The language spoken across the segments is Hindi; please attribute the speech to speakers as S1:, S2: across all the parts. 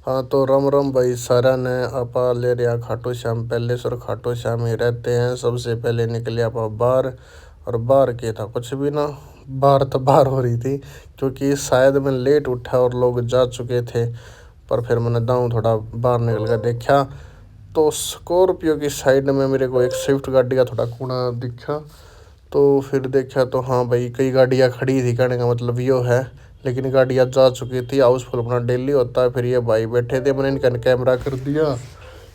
S1: हाँ तो रम रम भाई सारा ने आपा ले रहा खाटू श्याम पैलेस और खाटू श्याम ही रहते हैं। सबसे पहले निकले आप बाहर और बाहर के था कुछ भी ना, बाहर तो बाहर हो रही थी क्योंकि शायद मैं लेट उठा और लोग जा चुके थे। पर फिर मैंने दाऊँ थोड़ा बाहर निकल कर देखा तो स्कॉर्पियो की साइड में मेरे को एक स्विफ्ट गाड़ी का थोड़ा कूड़ा दिखा। तो फिर देखा तो हाँ भाई कई गाड़ियाँ खड़ी थी, कहने का मतलब यो है, लेकिन गाड़ियाँ जा चुकी थी। हाउसफुल अपना डेली होता है। फिर ये भाई बैठे थे, मैंने इनका कैमरा कर दिया,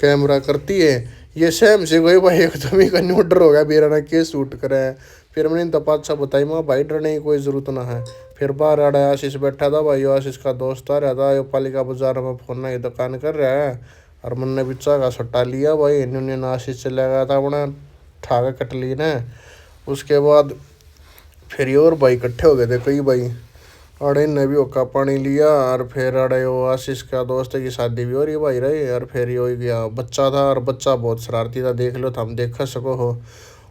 S1: कैमरा करती है ये सेम से कोई भाई एकदम ही का ऑर्डर हो गया मेरा ना के शूट करे। फिर मैंने इनका पाछा बताई माँ भाई डरने की कोई ज़रूरत ना है। फिर बाहर आड़ा आशीष बैठा था भाई, आशीष का दोस्त आ रहा था, यो पालिका बाजार में फोन की दुकान कर रहा है और मैंने बिच्चा का सट्टा लिया भाई। इन्होंने आशीष चला गया था अपना ठाक कटली ने। उसके बाद फिर और भाई इकट्ठे हो गए थे कई भाई, अड़े ने भी ओका पानी लिया और फिर अड़े वो आशीष का दोस्त की शादी भी हो रही भाई रही। और फिर ये हो गया बच्चा था और बच्चा बहुत शरारती था, देख लो तो हम देख सको हो।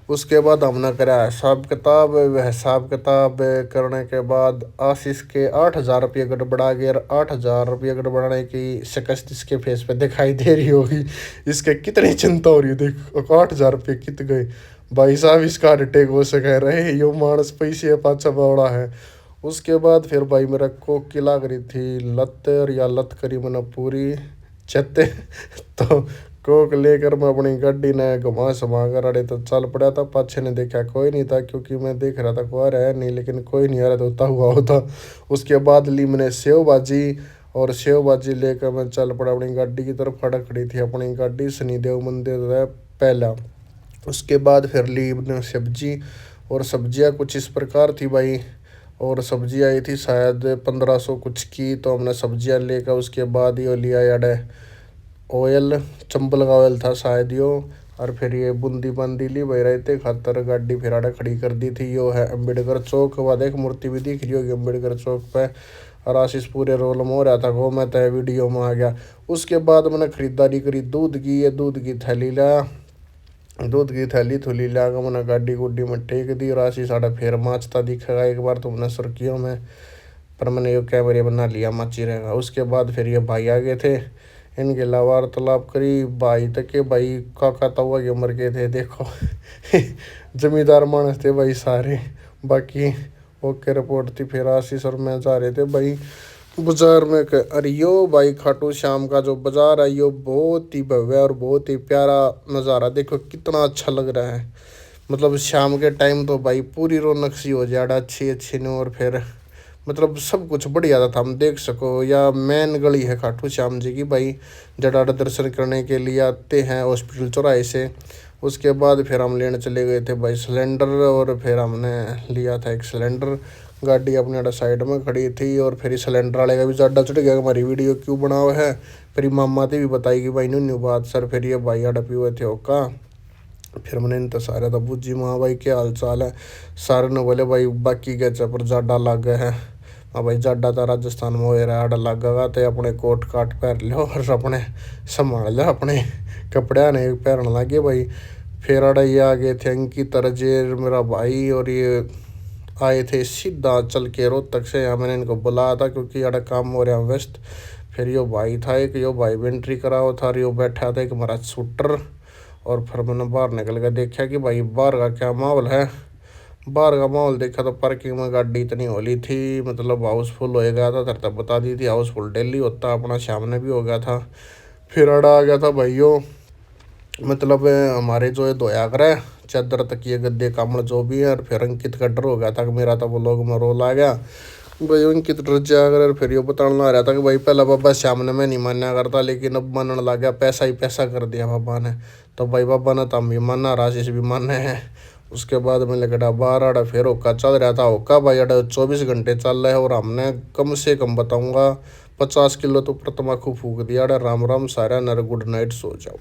S1: उसके बाद हमने करा हिसाब किताब, वह हिसाब किताब करने के बाद आशीष के 8,000 रुपये गड़बड़ा गए। 8,000 रुपये गड़बड़ाने की शिकस्त इसके फेस पे दिखाई दे रही होगी, इसके कितनी चिंता हो रही है। देख 8,000 रुपये कित गए भाई साहब, इसका अटैक हो सके रहे यो मानस पैसे पाछा बड़ा है। उसके बाद फिर भाई मेरा कोक की लाग रही थी लत, और या लत करी मैंने पूरी चेते तो कोक लेकर मैं अपनी गाड़ी ने घुमा समा कर अड़े तो चल पड़ा था। पाछे ने देखा कोई नहीं था क्योंकि मैं देख रहा था कोई है नहीं, लेकिन कोई नहीं आ रहा तो होता हुआ होता। उसके बाद ली मैंने सेव भाजी, और सेव भाजी लेकर मैं चल पड़ा अपनी गाड़ी की तरफ। खड़ा खड़ी थी अपनी गाड़ी शनिदेव मंदिर है पहला। उसके बाद फिर ली मैंने सब्जी, और सब्जियाँ कुछ इस प्रकार थी भाई, और सब्जी आई थी शायद 1,500 कुछ की। तो हमने सब्जियाँ लेकर उसके बाद ये लिया यार ऑयल, चंबल का ऑयल था शायद यो। और फिर ये बूंदी बांदी ली भाई रहते खातर। गाड़ी फिर आड़े खड़ी कर दी थी, यो है अम्बेडकर चौक। वह एक मूर्ति भी दिख रही होगी अम्बेडकर चौक पे। और आशीष पूरे रोल में हो रहा था वो, मैं तो वीडियो में आ गया। उसके बाद मैंने खरीदारी करी दूध की, ये दूध की थैली लाया, दूध की थैली थुली ला के मैंने गाड़ी गुड्डी में टेक दी। और आशीष साढ़े फिर माचता दिखेगा एक बार तुमने सुर्खियों में, पर मैंने ये कैमरे बना लिया माची रहेगा। उसके बाद फिर ये भाई आ गए थे, इनके अलावा वार्तालाप करी भाई तक के भाई काका तवा की उम्र के थे देखो जमींदार मानस थे भाई सारे। बाकी ओके रिपोर्ट थी। फिर आशीष और मैं जा रहे थे भाई बाजार में। अरे यो भाई खाटू श्याम का जो बाजार है यो बहुत ही भव्य और बहुत ही प्यारा नज़ारा, देखो कितना अच्छा लग रहा है। मतलब शाम के टाइम तो भाई पूरी रौनक सी हो जाए अच्छी अच्छी ने। और फिर मतलब सब कुछ बढ़िया था हम देख सको। या मेन गली है खाटू श्याम जी की भाई, जड़ा दर्शन करने के लिए आते हैं हॉस्पिटल चौराहे से। उसके बाद फिर हम लेने चले गए थे भाई सिलेंडर, और फिर हमने लिया था एक सिलेंडर। गाड़ी अपने साइड में खड़ी थी, और फिर सिलेंडर वाले का भी ज़्यादा चढ़ गया हमारी वीडियो क्यों बनाओ है। फिर मामा ने भी बताई कि भाई न्यू बात सर। फिर ये भाई अड़पी हुए थे ओका। फिर मैंने इनता सारा था पूछी माँ भाई क्या हाल चाल है। सारे ने बोले भाई बाकी के पर जाडा लाग गए है। हाँ भाई जाडा था राजस्थान में हो रहा आड़ा लागेगा तो अपने कोट काट पहन लो और अपने संभाल लो अपने कपड़े ने पहन लगे भाई। फिर आड़ा ये आ गए थे अंकित तरजेर मेरा भाई, और ये आए थे सीधा चल के रोहतक से। यहाँ मैंने इनको बुलाया था क्योंकि आड़ा काम हो रहा व्यस्त। फिर यो भाई था एक, यो भाई भी एंट्री करा हुआ था, यो बैठा था एक हमारा शूटर। और फिर मैंने बाहर निकल कर देखा कि भाई बाहर का क्या माहौल है। बाहर का माहौल देखा तो पार्किंग में गाड़ी इतनी होली थी, मतलब हाउसफुल हो गया था। तरता बता दी थी हाउसफुल डेली होता, अपना सामने भी हो गया था। फिर अड़ा आ गया था भाइयों, मतलब हमारे जो है धोया करे चादर तकिए गद्दे कामड़ जो भी है। और फिर अंकित का डर हो गया था कि मेरा तो वो लोग में रोल आ गया भाई। अंकित डर जा कर फिर ये बताना आ रहा था कि भाई पहला बाबा सामने में नहीं मान्या करता, लेकिन अब मानने लग गया, पैसा ही पैसा कर दिया बाबा ने। तो भाई बाबा ने तो हम भी माना, राजेश भी माने हैं। उसके बाद में लगड़ा बाहर आड़ा फिर होका चल रहा था। होका भाई अड़ा 24 घंटे चल रहा है, और हमने कम से कम बताऊंगा 50 किलो तो प्रतिमा को फूक दिया। राम राम सारा नर गुड नाइट सो जाओ।